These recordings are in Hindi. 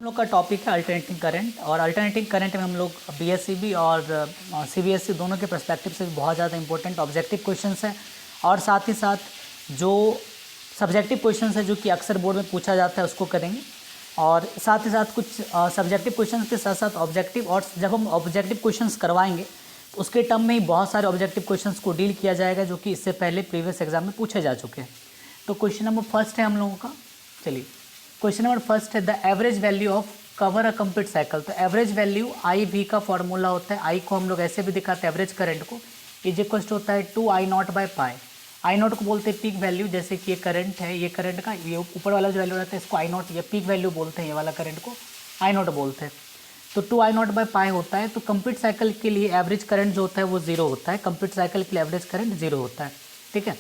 लोग का टॉपिक है अल्टरनेटिंग करंट। और अल्टरनेटिंग करंट में हम लोग बीएसईबी और सीबीएसई दोनों के पर्सपेक्टिव से बहुत ज़्यादा इंपॉर्टेंट ऑब्जेक्टिव क्वेश्चंस हैं और साथ ही साथ जो सब्जेक्टिव क्वेश्चंस है जो कि अक्सर बोर्ड में पूछा जाता है उसको करेंगे। और साथ ही साथ कुछ सब्जेक्टिव क्वेश्चंस के साथ साथ ऑब्जेक्टिव, और जब हम ऑब्जेक्टिव क्वेश्चंस करवाएंगे तो उसके टर्म में ही बहुत सारे ऑब्जेक्टिव क्वेश्चंस को डील किया जाएगा जो कि इससे पहले प्रीवियस एग्जाम में पूछे जा चुके हैं। तो क्वेश्चन नंबर फर्स्ट है हम लोगों का, चलिए क्वेश्चन नंबर फर्स्ट है the average value of cover a complete cycle. तो एवरेज वैल्यू आई वी का फॉर्मूला होता है, आई को हम लोग ऐसे भी दिखाते हैं एवरेज करंट को, इज इक्वल होता है 2I0 by pi. I not को बोलते हैं पीक वैल्यू, जैसे कि ये करंट है, ये करंट का ये ऊपर वाला जो वैल्यू रहता है इसको I0 या पीक वैल्यू बोलते हैं, ये वाला करंट को I0 बोलते हैं। तो 2I0 बाय पाई होता है। तो कंप्लीट साइकिल के लिए एवरेज करंट जो होता है वो जीरो होता है, कंप्लीट साइकिल के लिए एवरेज करंट जीरो होता है, ठीक है।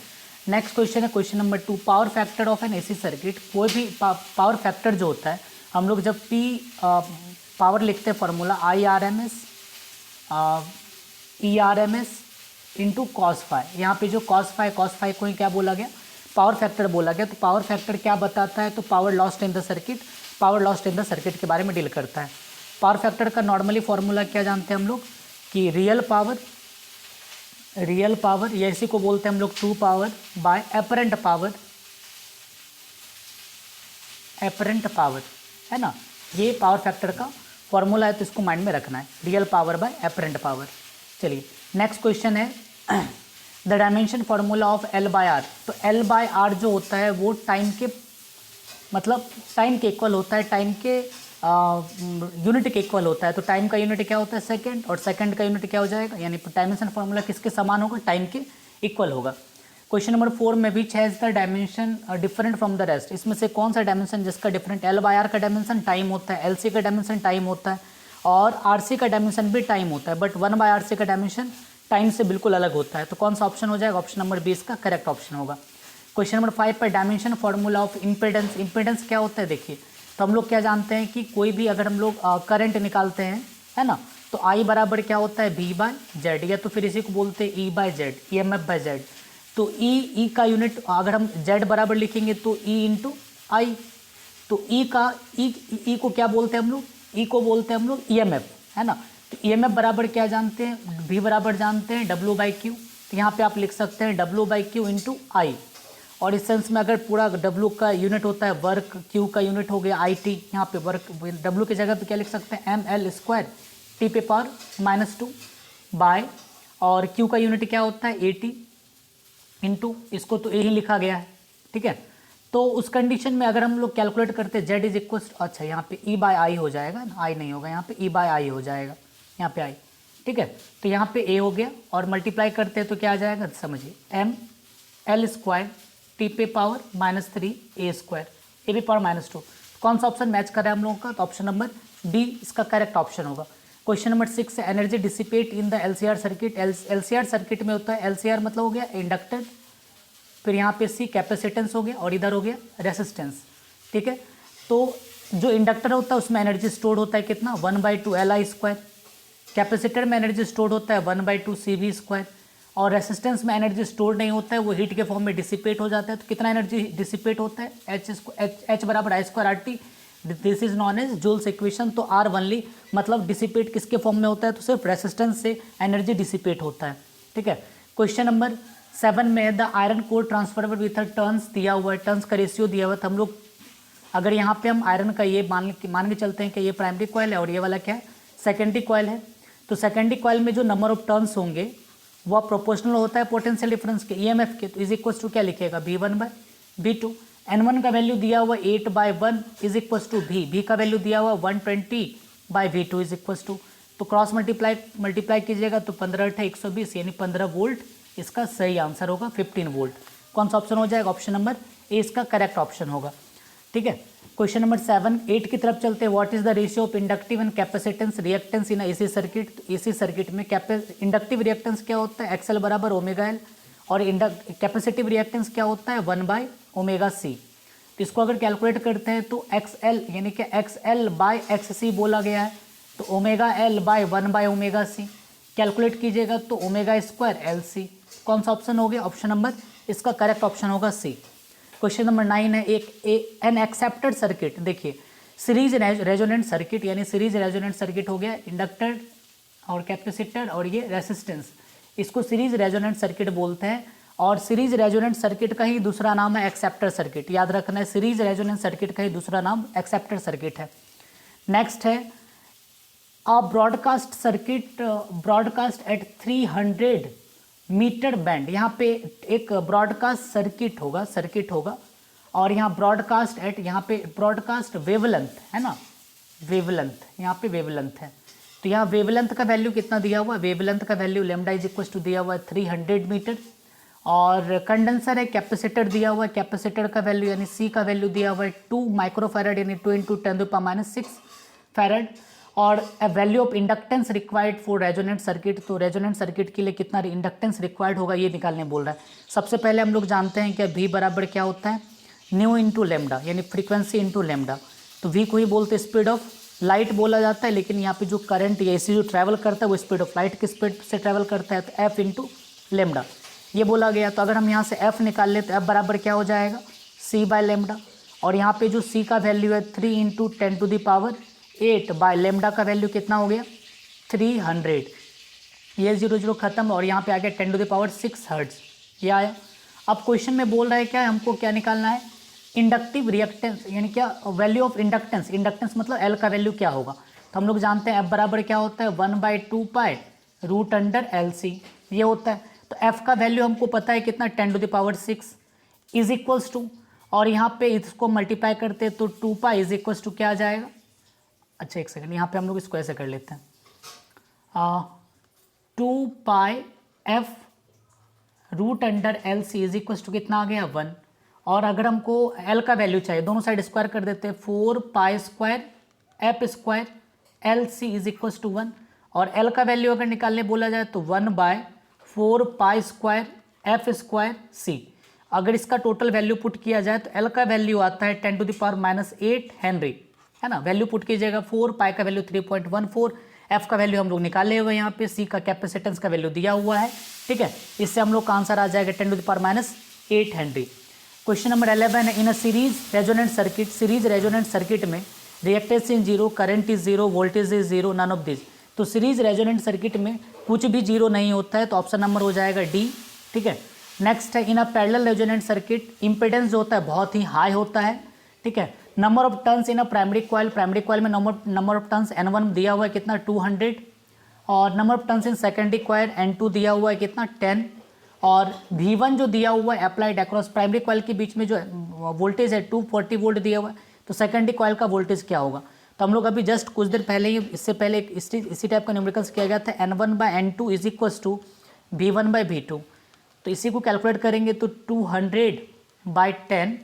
नेक्स्ट क्वेश्चन है question number 2, power factor of N AC circuit. कोई भी पावर फैक्टर जो होता है, हम लोग जब P पावर लिखते हैं formula IRMS ERMS into cos phi. यहाँ पे जो कॉस फाई को ही क्या बोला गया, पावर फैक्टर बोला गया। तो पावर फैक्टर क्या बताता है, तो power lost in the circuit, power lost in the circuit के बारे में डील करता है। पावर फैक्टर का नॉर्मली फॉर्मूला क्या जानते हैं हम लोग कि रियल पावर या इसी को बोलते हैं हम लोग true power by apparent power, है ना। ये पावर फैक्टर का फॉर्मूला है, तो इसको माइंड में रखना है, real power by apparent power. चलिए नेक्स्ट क्वेश्चन है the dimension formula of L by R. तो L बाय आर जो होता है वो टाइम के इक्वल होता है, टाइम के यूनिट के इक्वल होता है। तो टाइम का यूनिट क्या होता है सेकंड, और सेकंड का यूनिट क्या हो जाएगा, यानी डायमेंशन फार्मूला किसके समान होगा, टाइम के इक्वल होगा। क्वेश्चन नंबर 4 में which has the dimension different from the rest. इसमें से कौन सा डायमेंशन जिसका डिफरेंट, L बाय आर का डायमेंशन टाइम होता है, LC का डायमेंशन टाइम होता है और RC का डायमेंशन भी टाइम होता है, बट 1 बाय RC का डायमेंशन टाइम से बिल्कुल अलग होता है। तो कौन सा ऑप्शन हो जाएगा, ऑप्शन नंबर 20 का करेक्ट ऑप्शन होगा। क्वेश्चन नंबर 5 पर dimension formula of impedance. Impedance क्या होता है, देखिए तो हम लोग क्या जानते हैं कि कोई भी अगर हम लोग करंट निकालते हैं, है ना, तो I बराबर क्या होता है V बाय जेड, या तो फिर इसी को बोलते हैं E by Z, EMF by Z. तो E का यूनिट अगर हम Z बराबर लिखेंगे तो E इंटू आई। तो E को क्या बोलते हैं हम लोग, E को बोलते हैं हम लोग EMF, है ना। तो EMF बराबर क्या जानते हैं, V बराबर जानते हैं W बाई क्यू। तो यहाँ पे आप लिख सकते हैं W बाई क्यू इंटू आई। और इस सेंस में अगर पूरा W का यूनिट होता है वर्क, Q का यूनिट हो गया IT, यहाँ पे वर्क W की जगह पे क्या लिख सकते हैं ML स्क्वायर T पे पावर -2 बाय, और Q का यूनिट क्या होता है AT इंटू, इसको तो A ही लिखा गया है, ठीक है। तो उस कंडीशन में अगर हम लोग कैलकुलेट करते हैं Z इज इक्वल, अच्छा यहाँ पे E बाय आई हो जाएगा, आई नहीं होगा, यहाँ पे E बाय आई हो जाएगा, यहाँ पे आई, ठीक है। तो यहाँ पे A हो गया और मल्टीप्लाई करते हैं तो क्या आ जाएगा, समझिए ML स्क्वायर T पे पावर -3 A स्क्वायर, A पे पावर -2। कौन सा ऑप्शन मैच कर रहा है हम लोगों का, तो ऑप्शन नंबर D इसका करेक्ट ऑप्शन होगा। क्वेश्चन नंबर 6 है energy dissipate in the LCR circuit. LCR circuit में होता है, LCR मतलब हो गया इंडक्टर, फिर यहाँ पे C कैपेसिटेंस हो गया और इधर हो गया रेसिस्टेंस, ठीक है। तो जो इंडक्टर होता है उसमें एनर्जी स्टोर होता है कितना, 1/2 LI स्क्वायर। कैपेसिटर में एनर्जी स्टोर होता है 1/2 CV स्क्वायर। और रेसिस्टेंस में एनर्जी स्टोर नहीं होता है, वो हीट के फॉर्म में डिसिपेट हो जाता है। तो कितना एनर्जी डिसिपेट होता है, H बराबर I² RT, this is known as joules equation. तो R ओनली मतलब डिसिपेट किसके फॉर्म में होता है, तो सिर्फ रेसिस्टेंस से एनर्जी डिसिपेट होता है, ठीक है। क्वेश्चन नंबर 7 में the iron core transformer with turns दिया हुआ है, टर्न्स का रेशियो दिया हुआ है। तो हम लोग अगर यहाँ पे हम आयरन का ये मान के चलते हैं कि ये प्राइमरी कॉइल है और ये वाला क्या है, सेकेंडरी कॉइल है। तो सेकेंडरी कॉइल में जो नंबर ऑफ टर्न्स होंगे वह प्रोपोर्शनल होता है पोटेंशियल डिफरेंस के, EMF के। तो इज इक्वल टू क्या लिखेगा, V1 बाय V2। N1 का वैल्यू दिया हुआ 8/1 इज इक्वल टू V का वैल्यू दिया हुआ 120/V2 इज इक्वल टू, तो क्रॉस मल्टीप्लाई कीजिएगा तो 15/120 यानी 15 वोल्ट इसका सही आंसर होगा, 15 वोल्ट। कौन सा ऑप्शन हो जाएगा, ऑप्शन नंबर ए इसका करेक्ट ऑप्शन होगा, ठीक है। क्वेश्चन नंबर 8 की तरफ चलते हैं। What is the ratio of inductive and capacitance reactance in AC circuit. AC circuit में इंडक्टिव रिएक्टेंस क्या होता है, XL बराबर ω_L, और कैपेसिटिव रिएक्टेंस क्या होता है 1/ωc। तो इसको अगर कैलकुलेट करते हैं तो XL यानी कि XL बाय XC बोला गया है, तो ω_L बाय 1/ωc कैलकुलेट कीजिएगा तो ω² LC। कौन सा ऑप्शन हो गया, ऑप्शन नंबर इसका करेक्ट ऑप्शन होगा C। क्वेश्चन नंबर 9 है एन एक्सेप्टेड सर्किट। देखिए सीरीज रेजोनेंट सर्किट, यानी सीरीज रेजोनेंट सर्किट हो गया इंडक्टर और कैपेसिटर और ये रेसिस्टेंस, इसको सीरीज रेजोनेंट सर्किट बोलते हैं। और सीरीज रेजोनेंट सर्किट का ही दूसरा नाम है एक्सेप्टर सर्किट, याद रखना है, सीरीज रेजोनेंट सर्किट का ही दूसरा नाम एक्सेप्टर सर्किट है। नेक्स्ट है a broadcast circuit broadcast at 300 metre band. यहाँ पे एक ब्रॉडकास्ट सर्किट होगा और यहाँ ब्रॉडकास्ट एट, यहाँ पे ब्रॉडकास्ट वेवलेंथ है ना, वेवलेंथ, यहाँ पे वेवलेंथ है। तो यहाँ वेवलेंथ का वैल्यू कितना दिया हुआ है, वेवलेंथ का value lambda is equal to दिया हुआ है 300 मीटर। और कंडेंसर है, कैपेसिटर दिया हुआ है, कैपेसिटर का वैल्यू यानी सी का वैल्यू दिया हुआ है 2 माइक्रोफैरड यानी 2 × 10⁻⁶ फैरड। और value of inductance required for resonant circuit, तो रेजोनेंट सर्किट के लिए कितना इंडक्टेंस रिक्वायर्ड होगा ये निकालने बोल रहा है। सबसे पहले हम लोग जानते हैं कि V बराबर क्या होता है, न्यू इंटू लेमडा यानी फ्रीक्वेंसी इंटू लेमडा। तो V को ही बोलते स्पीड ऑफ लाइट बोला जाता है, लेकिन यहाँ पे जो करंट या AC जो ट्रैवल करता है वो स्पीड ऑफ लाइट की स्पीड से ट्रैवल करता है, तो F इंटू लेमडा ये बोला गया। तो अगर हम यहाँ से F निकाल ले तो F बराबर क्या हो जाएगा, C/λ। और यहाँ पे जो C का वैल्यू है 3 × 10⁸ का वैल्यू कितना हो गया 300, ये 0 खत्म और यहाँ पे आ गया 10⁶ हर्ट्ज, ये आया। अब क्वेश्चन में बोल रहा है क्या, हमको क्या निकालना है, इंडक्टिव रिएक्टेंस यानी क्या, वैल्यू ऑफ इंडक्टेंस। इंडक्टेंस मतलब L का वैल्यू क्या होगा, तो हम लोग जानते हैं F बराबर क्या होता है 1/2π√LC ये होता है। तो F का वैल्यू हमको पता है कितना 10⁶ इज इक्वल्स टू, और यहाँ पे इसको मल्टीप्लाई करते हैं तो 2π इज इक्वल्स टू क्या आ जाएगा, अच्छा एक सेकंड, यहाँ पे हम लोग इसको ऐसे कर लेते हैं 2πf√LC इज इक्वल्स टू कितना आ गया 1। और अगर हमको L का वैल्यू चाहिए दोनों साइड स्क्वायर कर देते हैं 4π² LC इज इक्वल्स टू 1। और L का वैल्यू अगर निकालने बोला जाए तो 1/4π² अगर इसका टोटल वैल्यू पुट किया जाए तो L का वैल्यू आता है 10⁻⁸ हेनरी है ना, वैल्यू पुट कीजिएगा 4π का वैल्यू 3.14, F का वैल्यू हम लोग निकाले हुए यहाँ पे, C का कैपेसिटेंस का वैल्यू दिया हुआ है, ठीक है। इससे हम लोग का आंसर आ जाएगा 10⁻⁸ हेनरी। क्वेश्चन नंबर 11 है in a series resonant circuit, series resonant circuit में reactance is 0, current is 0, voltage is 0, none of this. तो सीरीज रेजोनेंट सर्किट में कुछ भी 0 नहीं होता है, तो ऑप्शन नंबर हो जाएगा D, ठीक है। नेक्स्ट है in a parallel resonant circuit, impedance जो होता है बहुत ही हाई होता है, ठीक है। Number of turns in a primary coil में नंबर ऑफ टर्न्स N1 दिया हुआ है कितना 200, और number of turns in secondary coil N2 दिया हुआ है कितना 10, और V1 जो दिया हुआ है अप्लाइड अक्रॉस प्राइमरी कॉइल के बीच में जो वोल्टेज है 240 वोल्ट दिया हुआ है, तो सेकेंडरी कॉइल का वोल्टेज क्या होगा। तो हम लोग अभी जस्ट कुछ देर पहले ही, इससे पहले इसी टाइप का न्यूमेरिकल्स किया गया था, N1/N2 is equals to V1/V2। तो इसी को कैलकुलेट करेंगे तो 200/10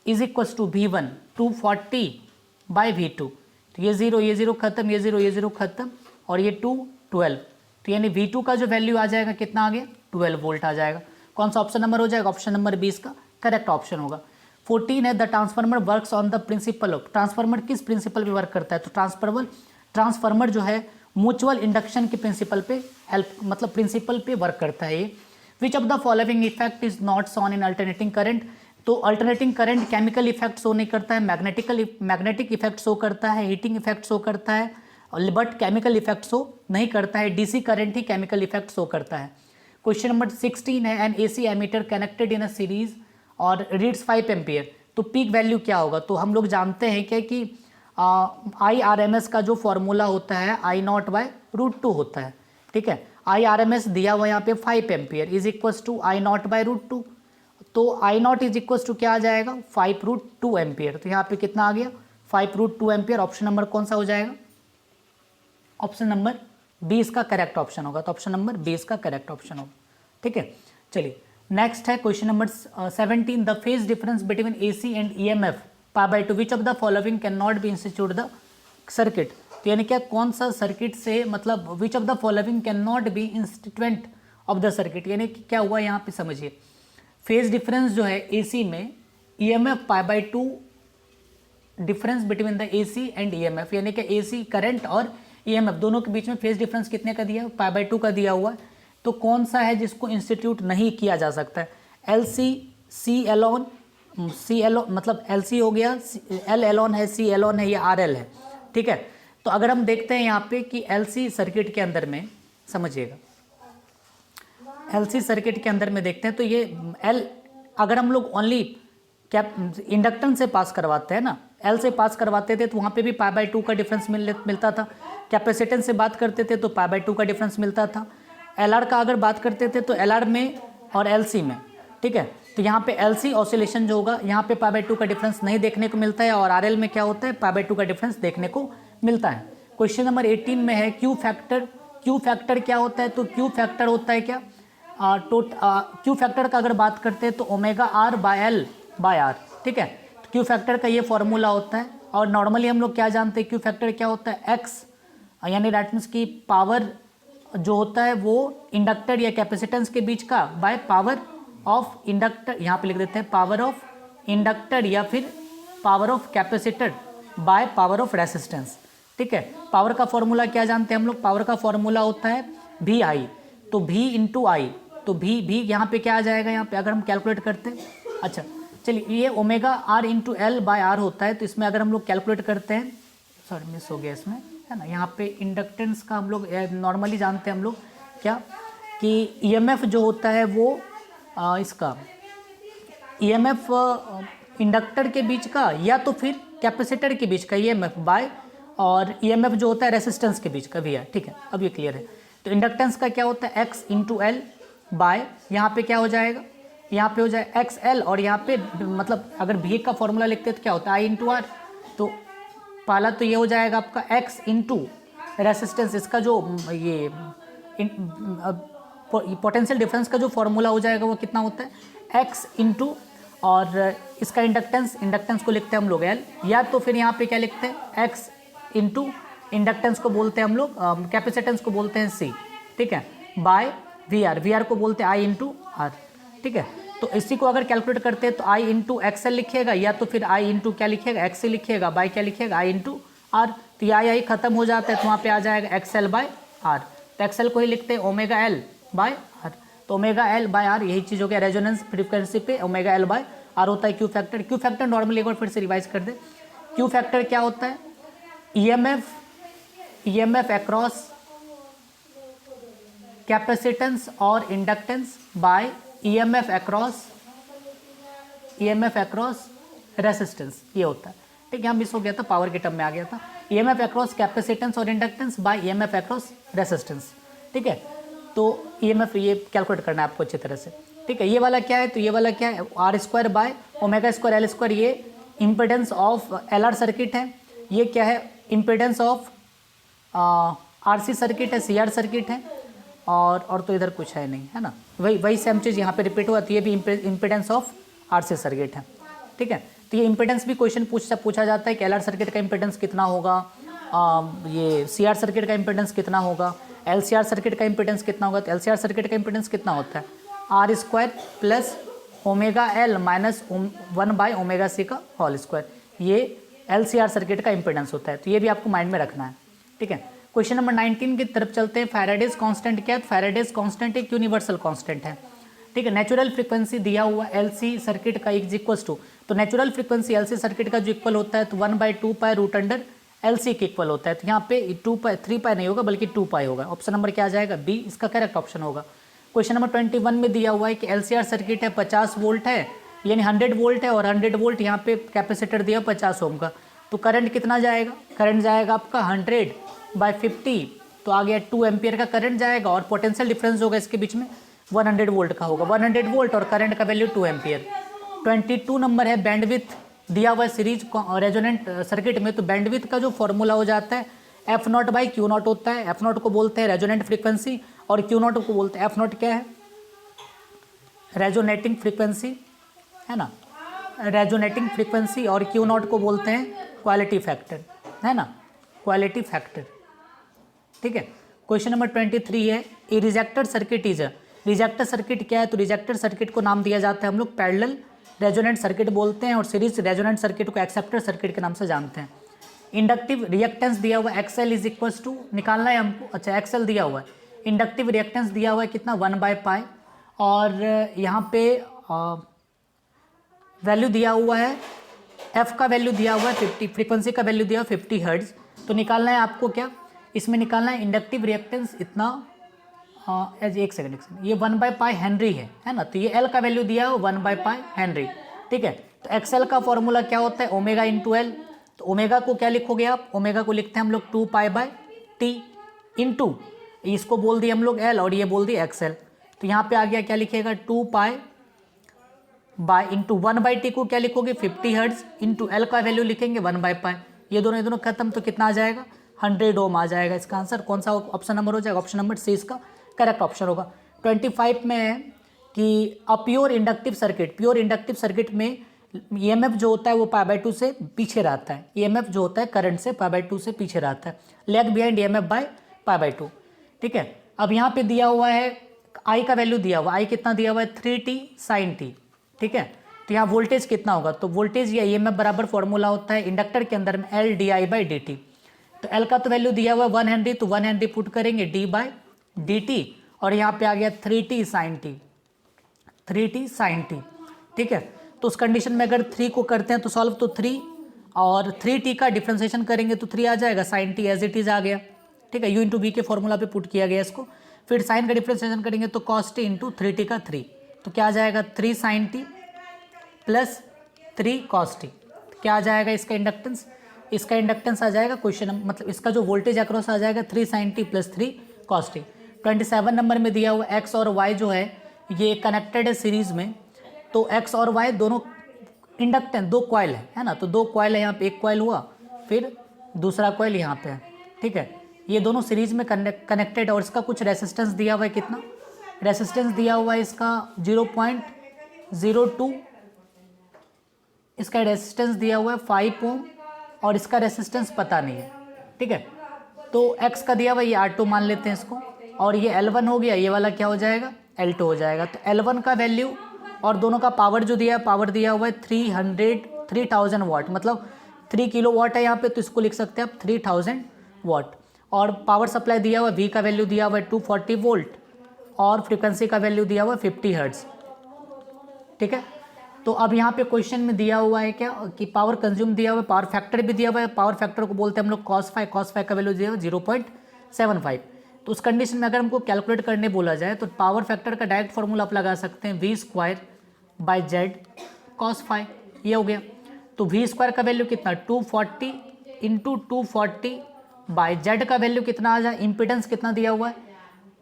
is equals to V1 240/V2। तो ये 0 खत्म, ये 0 खत्म, और ये 2 12, तो यानी V2 का जो वैल्यू आ जाएगा कितना आ गया 12 वोल्ट आ जाएगा। कौन सा ऑप्शन नंबर हो जाएगा, ऑप्शन नंबर 20 का करेक्ट ऑप्शन होगा। 14 है the transformer works on the principle of, transformer किस प्रिंसिपल पे वर्क करता है, तो ट्रांसफार्मर जो है म्यूचुअल इंडक्शन के प्रिंसिपल पे मतलब प्रिंसिपल पे वर्क करता है ये। Which of the following effect is not shown in alternating current, तो alternating current chemical effect show नहीं करता है, मैग्नेटिक इफेक्ट शो करता है, हीटिंग इफेक्ट शो करता है, बट केमिकल इफेक्ट शो नहीं करता है, DC करंट ही केमिकल इफेक्ट शो करता है। क्वेश्चन नंबर 16 है an AC ammeter connected in a series और रीड्स 5 एम्पियर, तो पीक वैल्यू क्या होगा। तो हम लोग जानते हैं क्या कि IRMS का जो फॉर्मूला होता है I0/√2 होता है, ठीक है। IRMS दिया हुआ यहाँ पे 5 ampere is equals to I0/√2, तो I0 इज इक्वल्स टू क्या आ जाएगा 5√2 एम्पियर। तो यहाँ पे कितना आ गया 5√2 एम्पियर। ऑप्शन नंबर कौन सा हो जाएगा, ऑप्शन नंबर 20 का करेक्ट ऑप्शन होगा, तो ऑप्शन नंबर 20 का करेक्ट ऑप्शन होगा, ठीक है। चलिए नेक्स्ट है question number 17 the phase difference between AC and EMF π/2 which of the following can not be institute the circuit. तो यानी क्या कौन सा सर्किट से मतलब which of the following can not be constituent of the circuit, यानी कि क्या हुआ यहाँ पे समझिए, फेज डिफरेंस जो है AC में EMF π/2 difference between the AC and EMF, यानी कि AC करंट और EMF दोनों के बीच में फेज डिफरेंस कितने का दिया है π/2 का दिया हुआ है। तो कौन सा है जिसको इंस्टीट्यूट नहीं किया जा सकता है, LC, C alone, C L मतलब एल सी हो गया, एल एलॉन है, सी एलॉन है, ये आर एल है, ठीक है। तो अगर हम देखते हैं यहाँ पे कि एल सी सर्किट के अंदर में, समझिएगा, एल सी सर्किट के अंदर में देखते हैं तो ये एल, अगर हम लोग ओनली क्या इंडक्टेंस से पास करवाते हैं ना, एल से पास करवाते थे तो वहाँ पे भी पाई बाई 2 का डिफरेंस मिलता था। कैपेसिटेंस से बात करते थे तो पाई बाई 2 का डिफरेंस मिलता था। एल आर का अगर बात करते थे तो एल आर में और एल सी में, ठीक है। तो यहाँ पे एल सी ऑसिलेशन जो होगा यहाँ पे पाई बाई 2 का डिफरेंस नहीं देखने को मिलता है, और आर एल में क्या होता है, पाई बाई 2 का डिफरेंस देखने को मिलता है। क्वेश्चन नंबर 18 में है क्यू फैक्टर। क्यू फैक्टर क्या होता है, तो क्यू फैक्टर होता है क्या, क्यू फैक्टर का अगर बात करते हैं तो omega R by L by R, ठीक है। क्यू फैक्टर का ये फॉर्मूला होता है, और नॉर्मली हम लोग क्या जानते हैं क्यू फैक्टर क्या होता है, एक्स, यानी दैट मीन्स की पावर जो होता है वो इंडक्टर या कैपेसिटेंस के बीच का बाय पावर ऑफ इंडक्टर, यहाँ पे लिख देते हैं पावर ऑफ इंडक्टर या फिर power of capacitor by power of resistance, ठीक है। पावर का फॉर्मूला क्या जानते हैं हम लोग, पावर का फॉर्मूला होता है भी आई, तो भी इंटू आई, तो भी यहाँ पे क्या आ जाएगा, यहाँ पे अगर हम कैलकुलेट करते हैं, अच्छा चलिए, ये omega R into L by R होता है, तो इसमें अगर हम लोग कैलकुलेट करते हैं, सॉरी मिस हो गया इसमें, है ना, यहाँ पे इंडक्टेंस का हम लोग नॉर्मली जानते हैं हम लोग क्या, कि ईएमएफ जो होता है वो इसका ईएमएफ इंडक्टर के बीच का या तो फिर कैपेसिटर के बीच का ईएमएफ बाय, और ईएमएफ जो होता है रेसिस्टेंस के बीच का भी है, ठीक है, अब ये क्लियर है। तो इंडक्टेंस का क्या होता है एक्स इंटू एल बाय, यहाँ पे क्या हो जाएगा, यहाँ पे हो जाए एक्स एल, और यहाँ पे मतलब अगर भी का फॉर्मूला लिखते हैं तो क्या होता है आई इंटू आर, तो पहला तो ये हो जाएगा आपका एक्स इंटू रेसिस्टेंस, इसका जो ये पोटेंशियल डिफरेंस का जो फॉर्मूला हो जाएगा वो कितना होता है एक्स इंटू, और इसका इंडक्टेंस को लिखते हैं हम लोग एल, या तो फिर यहाँ पे क्या लिखते हैं एक्स इंटू इंडक्टेंस को बोलते हैं हम लोग, कैपेसिटेंस को बोलते हैं सी, ठीक है, बाय वी आर को बोलते हैं आई इंटू आर, ठीक है। तो इसी को अगर कैलकुलेट करते हैं तो आई इंटू एक्सएल लिखिएगा, या तो फिर आई इंटू क्या लिखिएगा एक्स लिखिएगा, बाय क्या लिखिएगा आई इंटू आर, तो ये आई खत्म हो जाता है तो वहाँ पे आ जाएगा एक्सएल बाय आर, तो एक्सएल को ही लिखते हैं ओमेगा एल बाय आर, तो ओमेगा एल बाय आर यही चीज़ हो गया, रेजोनेंस फ्रीक्वेंसी पे ओमेगा एल बाय आर होता है Q factor. Q factor normally एक बार फिर से रिवाइज कर दे, क्यू फैक्टर क्या होता है, ईएमएफ अक्रॉस कैपेसिटेंस और inductance by EMF across resistance, ये होता है, ठीक है। यहाँ मिस हो गया था, पावर के टर्म में आ गया था, ईएमएफ अक्रॉस कैपेसिटेंस और inductance by EMF across resistance, ठीक है। तो ईएमएफ ये कैलकुलेट करना है आपको अच्छी तरह से, ठीक है। ये वाला क्या है, तो ये वाला क्या है, R square by omega square L square, ये impedance of L R circuit है, ये क्या है इम्पिडेंस ऑफ आरसी सर्किट है, सीआर सर्किट है, और तो इधर कुछ है नहीं, है ना, वही सेम चीज़ यहाँ पे रिपीट हुआ, तो ये भी इम्पिडेंस ऑफ आरसी सर्किट है, ठीक है। तो ये इम्पिडेंस भी क्वेश्चन पूछा जाता है कि एलआर सर्किट का इम्पिडेंस कितना होगा, ये सीआर सर्किट का इम्पिडेंस कितना होगा, एलसीआर सर्किट का इम्पिडेंस कितना होगा, तो एलसीआर सर्किट का इम्पिडेंस कितना होता है R square plus omega L minus 1 by omega C का होल स्क्वायर, ये एलसीआर सर्किट का इम्पिडेंस होता है, तो ये भी आपको माइंड में रखना है, ठीक है। क्वेश्चन नंबर 19 की तरफ चलते हैं। फैराडेज कांस्टेंट क्या है, फैराडेज कांस्टेंट एक यूनिवर्सल कांस्टेंट है, ठीक है। नेचुरल फ्रीक्वेंसी दिया हुआ एलसी सर्किट का इज इक्वल्स टू, तो नेचुरल फ्रीक्वेंसी एलसी सर्किट का जो इक्वल होता है तो 1/2 पाई रूट अंडर एलसी के इक्वल होता है, तो यहाँ पे 2 पाई 3 पाई नहीं होगा बल्कि 2 पाई होगा। ऑप्शन नंबर क्या आ जाएगा, बी इसका करेक्ट ऑप्शन होगा। क्वेश्चन नंबर 21 में दिया हुआ है कि एलसीआर सर्किट है 50 वोल्ट है, यानी 100 वोल्ट है, और 100 वोल्ट यहाँ पे कैपेसिटर दिया 50 ओम का, तो करंट कितना जाएगा, करंट जाएगा आपका 100/50, तो आ गया 2 एम्पियर का करंट जाएगा, और पोटेंशियल डिफरेंस होगा इसके बीच में 100 वोल्ट का होगा, 100 वोल्ट और करंट का वैल्यू 2 एम्पियर। 22 नंबर है बैंडविथ दिया हुआ है सीरीज रेजोनेंट सर्किट में, तो बैंडविथ का जो फॉर्मूला हो जाता है F0/Q0 होता है, F0 को बोलते हैं रेजोनेंट फ्रीक्वेंसी, और Q0 को बोलते हैं, F0 क्या है रेजोनेटिंग फ्रीक्वेंसी, है ना, रेजोनेटिंग फ्रीक्वेंसी, और Q0 को बोलते हैं क्वालिटी फैक्टर, है ना, क्वालिटी फैक्टर, ठीक है। क्वेश्चन नंबर 23 है a rejector circuit is a, rejector circuit क्या है, तो रिजेक्टर सर्किट को नाम दिया जाता है हम लोग पैरेलल रेजोनेंट सर्किट बोलते हैं, और सीरीज रेजोनेंट सर्किट को एक्सेप्टर सर्किट के नाम से जानते हैं। इंडक्टिव रिएक्टेंस दिया हुआ एक्सएल इज इक्वल्स टू, निकालना है हमको, अच्छा एक्सएल दिया हुआ है, इंडक्टिव रिएक्टेंस दिया हुआ है कितना 1/π, और यहाँ पे वैल्यू दिया हुआ है, एफ का वैल्यू दिया हुआ है 50, फ्रीक्वेंसी का वैल्यू दिया हुआ 50 हर्ट्ज। तो निकालना है आपको क्या, इसमें निकालना है इंडक्टिव रिएक्टेंस इतना, एक सेकंड, ये 1/π हेनरी है ना। तो ये एल का वैल्यू दिया है 1/π हेनरी, ठीक है। तो एक्सएल का फॉर्मूला क्या होता है, ओमेगा इंटू एल। तो ओमेगा को क्या लिखोगे आप, ओमेगा को लिखते हैं हम लोग 2π/t इंटू, इसको बोल दिए हम लोग एल और ये बोल दिए एक्सएल। तो यहाँ पे आ गया क्या लिखेगा 2π इंटू 1/t को क्या लिखोगे 50 हर्ट्ज इंटू एल का वैल्यू लिखेंगे 1/π। ये दोनों खत्म, तो कितना आ जाएगा 100 ओम आ जाएगा। इसका आंसर कौन सा ऑप्शन नंबर हो जाएगा, ऑप्शन नंबर सी इसका करेक्ट ऑप्शन होगा। 25 में है कि a pure inductive circuit, pure inductive circuit में ईएमएफ जो होता है वो π/2 से पीछे रहता है। ईएमएफ जो होता है करंट से π/2 से पीछे रहता है, लैग बिहाइंड ईएमएफ बाय π/2, ठीक है। अब यहाँ पे दिया हुआ है आई का वैल्यू दिया हुआ, आई कितना दिया हुआ है 3t sin t, ठीक है। तो यहाँ वोल्टेज कितना होगा, तो वोल्टेज या ईएमएफ बराबर फॉर्मूला होता है इंडक्टर के अंदर में L D I by D T. तो एल का तो वैल्यू दिया हुआ है 1 हेनरी, तो 1 हेनरी पुट करेंगे डी बाई डी टी, और यहाँ पे आ गया 3t sin t, 3t sin t, ठीक है। तो उस कंडीशन में अगर 3 को करते हैं तो सॉल्व, तो 3 और 3t का डिफ्रेंसिएशन करेंगे तो 3 आ जाएगा, sin t as it is आ गया, ठीक है। u इंटू वी के फॉर्मूला पे पुट किया गया इसको। फिर साइन का डिफ्रेंसिएशन करेंगे तो cos t इंटू 3t का 3, तो क्या आ जाएगा 3 sin t plus 3 cos t। क्या आ जाएगा इसका इंडक्टेंस, इसका इंडक्टेंस आ जाएगा क्वेश्चन, मतलब इसका जो वोल्टेज अक्रॉस आ जाएगा 3 sin t plus 3 cos t। 27 number में दिया हुआ x और y जो है ये कनेक्टेड है सीरीज में, तो x और y दोनों इंडक्टेंस, दो कॉइल है ना। तो दो कॉइल है, यहाँ पे एक कॉइल हुआ, फिर दूसरा कॉइल यहाँ पे है, ठीक है। ये दोनों सीरीज में कनेक्टेड, और इसका कुछ रेसिस्टेंस दिया हुआ है, कितना रेसिस्टेंस दिया हुआ है इसका 0.02, इसका रेसिस्टेंस दिया हुआ है 5 ओम, और इसका रेसिस्टेंस पता नहीं है, ठीक है। तो x का दिया हुआ ये R2 मान लेते हैं इसको, और ये L1 हो गया, ये वाला क्या हो जाएगा L2 हो जाएगा। तो L1 का वैल्यू और दोनों का पावर जो दिया है, पावर दिया हुआ है 3000 वाट, मतलब 3 किलो वाट है यहाँ पे, तो इसको लिख सकते हैं आप 3000 वाट। और पावर सप्लाई दिया हुआ है, V का वैल्यू दिया हुआ है 240 वोल्ट, और फ्रीक्वेंसी का वैल्यू दिया हुआ है 50 हर्ट्ज, ठीक है। तो अब यहाँ पे क्वेश्चन में दिया हुआ है क्या कि पावर कंज्यूम दिया हुआ है, पावर फैक्टर भी दिया हुआ है, पावर फैक्टर को बोलते हैं हम लोग cos फाई का वैल्यू दिया हुआ है 0.75। तो उस कंडीशन में अगर हमको कैलकुलेट करने बोला जाए तो पावर फैक्टर का डायरेक्ट फॉर्मूला आप लगा सकते हैं v² cos फाई, ये हो गया। तो v² का वैल्यू कितना 240 इंटू 240 z का वैल्यू कितना आ जाए, इम्पिडेंस कितना दिया हुआ है,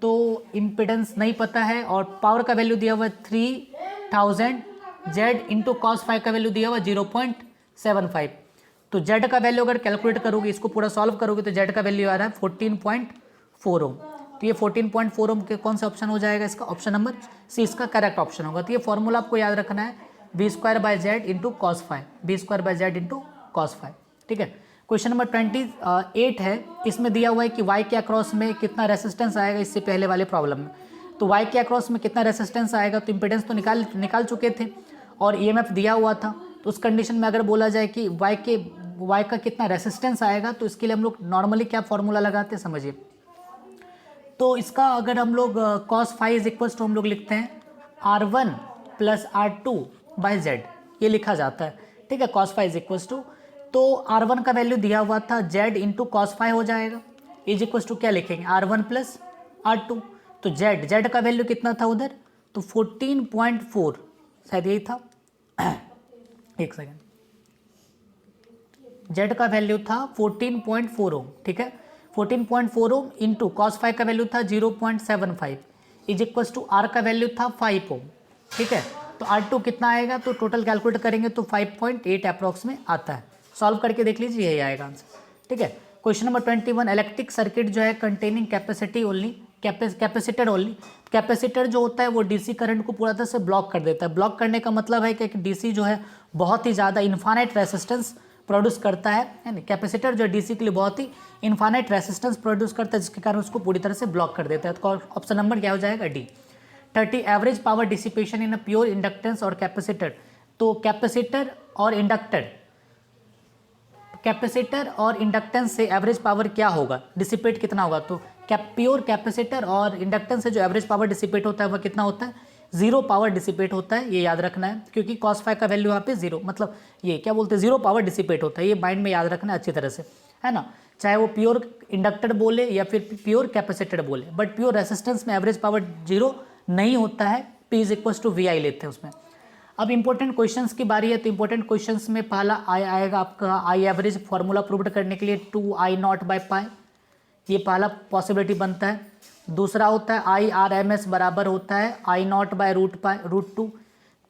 तो इम्पिडेंस नहीं पता है, और पावर का वैल्यू दिया हुआ है 3000 z इंटू कॉस फाई का वैल्यू दिया हुआ 0.75। तो z का वैल्यू अगर कैलकुलेट करोगे, इसको पूरा सॉल्व करोगे, तो z का वैल्यू आ रहा है 14.4 ओम। तो ये 14.4 ओम के कौन सा ऑप्शन हो जाएगा, इसका ऑप्शन नंबर सी इसका करेक्ट ऑप्शन होगा। तो ये फॉर्मूला आपको याद रखना है v²/z into cos phi, v²/z into cos phi, ठीक है। क्वेश्चन नंबर 28 है, इसमें दिया हुआ है कि y के अक्रॉस में कितना रेसिस्टेंस आएगा, इससे पहले वाले प्रॉब्लम में। तो y के अक्रॉस में कितना रेसिस्टेंस आएगा, तो इम्पिडेंस तो निकाल चुके थे, और EMF दिया हुआ था। तो उस कंडीशन में अगर बोला जाए कि y का कितना रेसिस्टेंस आएगा, तो इसके लिए हम लोग नॉर्मली क्या फॉर्मूला लगाते हैं समझिए। तो इसका अगर हम लोग cos phi is equal to हम लोग लिखते हैं R1 प्लस R2/z, ये लिखा जाता है, ठीक है। cos phi is equal to, तो R1 का वैल्यू दिया हुआ था z इंटू कॉस फाई हो जाएगा, इज इक्वल टू क्या लिखेंगे R1 प्लस R2। तो z का वैल्यू कितना था उधर, तो 14.4 शायद यही था, एक सेकेंड, z का वैल्यू था 14.4 ओम, ठीक है। 14.4 ओम इंटू कॉस फाई का वैल्यू था 0.75 इज इक्वल टू R का वैल्यू था 5 ओम, ठीक है। तो R2 कितना आएगा, तो टोटल कैलकुलेट करेंगे तो 5.8 अप्रॉक्स में आता है। सॉल्व करके देख लीजिए, यही आएगा आंसर, ठीक है। क्वेश्चन नंबर 21, इलेक्ट्रिक सर्किट जो है containing capacity only, capacitor only. Capacitor जो होता है वो डीसी करंट को पूरा तरह से ब्लॉक कर देता है। ब्लॉक करने का मतलब है कि डीसी जो है बहुत ही ज़्यादा इन्फानाइट रेसिस्टेंस प्रोड्यूस करता है यानी कैपेसिटर जो डीसी के लिए बहुत ही इन्फानाइट रेसिस्टेंस प्रोड्यूस करता है, जिसके कारण उसको पूरी तरह से ब्लॉक कर देता है। तो ऑप्शन नंबर क्या हो जाएगा D. 30 average power dissipation in a pure inductance और कैपेसिटर। तो कैपेसिटर और इंडक्टेंस से एवरेज पावर क्या होगा, डिसिपेट कितना होगा, तो प्योर कैपेसिटर और इंडक्टेंस से जो एवरेज पावर डिसिपेट होता है वह कितना होता है जीरो पावर डिसिपेट होता है, ये याद रखना है, क्योंकि कॉस फाई का वैल्यू यहाँ पे जीरो, मतलब ये क्या बोलते हैं, जीरो पावर डिसिपेट होता है, ये माइंड में याद रखना है अच्छी तरह से, है ना। चाहे वो प्योर इंडक्टर बोले या फिर प्योर कैपेसिटर बोले, बट प्योर रेसिस्टेंस में एवरेज पावर जीरो नहीं होता है, P is equal to VI लेते हैं उसमें। अब इंपॉर्टेंट क्वेश्चंस की बारी है, तो इंपॉर्टेंट क्वेश्चंस में पहला आएगा आपका आई एवरेज फॉर्मूला प्रूव करने के लिए 2I0/π, ये पहला पॉसिबिलिटी बनता है। दूसरा होता है IRMS बराबर होता है I0/√2।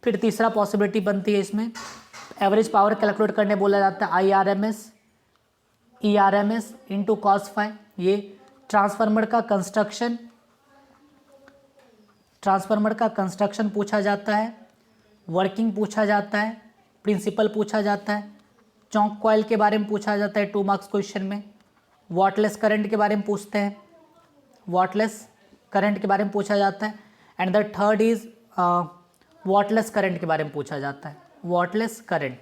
फिर तीसरा पॉसिबिलिटी बनती है इसमें एवरेज पावर कैलकुलेट करने बोला जाता है ERMS इंटू कॉस फाई। ये ट्रांसफार्मर का कंस्ट्रक्शन पूछा जाता है, वर्किंग पूछा जाता है, प्रिंसिपल पूछा जाता है, चौक कॉइल के बारे में पूछा जाता है 2 मार्क्स क्वेश्चन में, वाटलेस करंट के बारे में पूछते हैं, वाटलेस करंट के बारे में पूछा जाता है, and the third is wattless current के बारे में पूछा जाता है, वाटलेस करंट।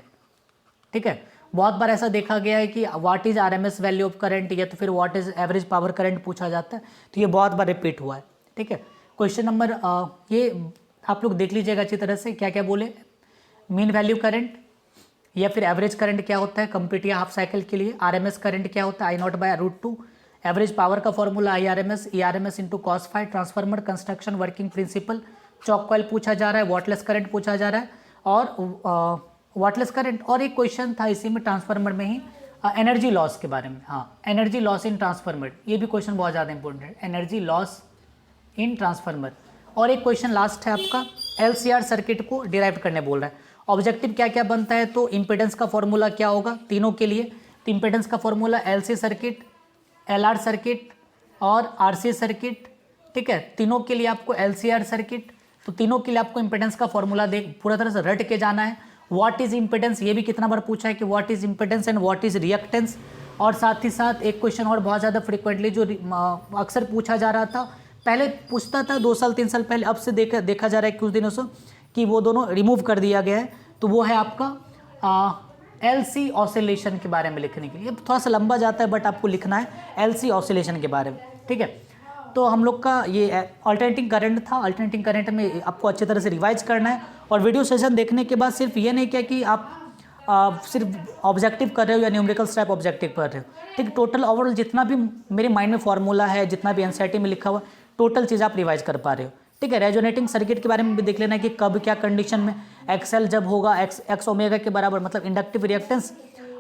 ठीक है, बहुत बार ऐसा देखा गया है कि what is RMS value of current या तो फिर what is average power current पूछा जाता है, तो ये बहुत बार रिपीट हुआ है। ठीक है, क्वेश्चन नंबर ये आप लोग देख लीजिएगा अच्छी तरह से, क्या क्या बोले, मीन वैल्यू करंट या फिर एवरेज करंट क्या होता है कंप्लीट या हाफ साइकिल के लिए, RMS करंट क्या होता है I0/√2, एवरेज पावर का formula ERMS into cos phi, transformer construction working principle, choke coil पूछा जा रहा है, वाटलेस करंट पूछा जा रहा है, और वाटलेस करंट, और एक क्वेश्चन था इसी में ट्रांसफार्मर में ही एनर्जी लॉस के बारे में। हाँ, एनर्जी लॉस इन ट्रांसफार्मर, ये भी क्वेश्चन बहुत ज़्यादा इंपॉर्टेंट है, एनर्जी लॉस इन ट्रांसफार्मर। और एक क्वेश्चन लास्ट है आपका LCR सर्किट को डिराइव करने बोल रहा है। ऑब्जेक्टिव क्या क्या बनता है, तो इम्पिडेंस का फॉर्मूला क्या होगा तीनों के लिए, तो इम्पिडेंस का formula LC circuit, LR circuit और RC सर्किट। ठीक है, तीनों के लिए आपको LCR सर्किट, तो तीनों के लिए आपको इम्पिडेंस का फॉर्मूला देख पूरा तरह से रट के जाना है। व्हाट इज इम्पिडेंस, ये भी कितना बार पूछा है कि what is impedance and what is reactance. और साथ ही साथ एक क्वेश्चन और बहुत ज़्यादा फ्रिक्वेंटली जो अक्सर पूछा जा रहा था, पहले पूछता था 2 साल 3 साल पहले, अब से देखा जा रहा है कुछ दिनों से कि वो दोनों रिमूव कर दिया गया है, तो वो है आपका LC ऑसिलेशन के बारे में लिखने के लिए। थोड़ा सा लंबा जाता है बट आपको लिखना है LC ऑसिलेशन के बारे में। ठीक है, तो हम लोग का ये अल्टरनेटिंग करंट था। अल्टरनेटिंग करंट में आपको अच्छी तरह से रिवाइज करना है, और वीडियो सेशन देखने के बाद सिर्फ ये नहीं किया कि आप सिर्फ ऑब्जेक्टिव कर रहे हो या न्यूमेरिकल टाइप ऑब्जेक्टिव कर रहे हो। ठीक, टोटल ओवरऑल जितना भी मेरे माइंड में फॉर्मूला है, जितना भी NCERT में लिखा हुआ, टोटल चीज़ आप रिवाइज कर पा रहे हो। ठीक है, रेजोनेटिंग सर्किट के बारे में भी देख लेना है कि कब क्या कंडीशन में XL जब होगा x ओमेगा के बराबर, मतलब इंडक्टिव रिएक्टेंस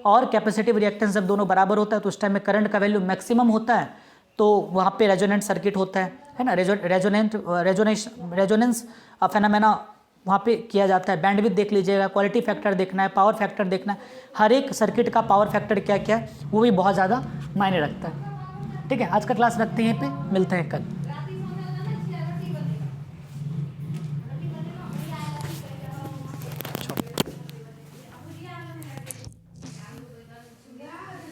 और कैपेसिटिव रिएक्टेंस जब दोनों बराबर होता है तो उस टाइम में करंट का वैल्यू मैक्सिमम होता है, तो वहाँ पे रेजोनेंट सर्किट होता है ना। रेजोनेंस फेनोमेना वहाँ पे किया जाता है। बैंडविड्थ देख लीजिएगा, क्वालिटी फैक्टर देखना है, पावर फैक्टर देखना है, हर एक सर्किट का पावर फैक्टर क्या क्या है वो भी बहुत ज़्यादा मायने रखता है। ठीक है, आज का क्लास रखते हैं यहीं पे, मिलते हैं कल।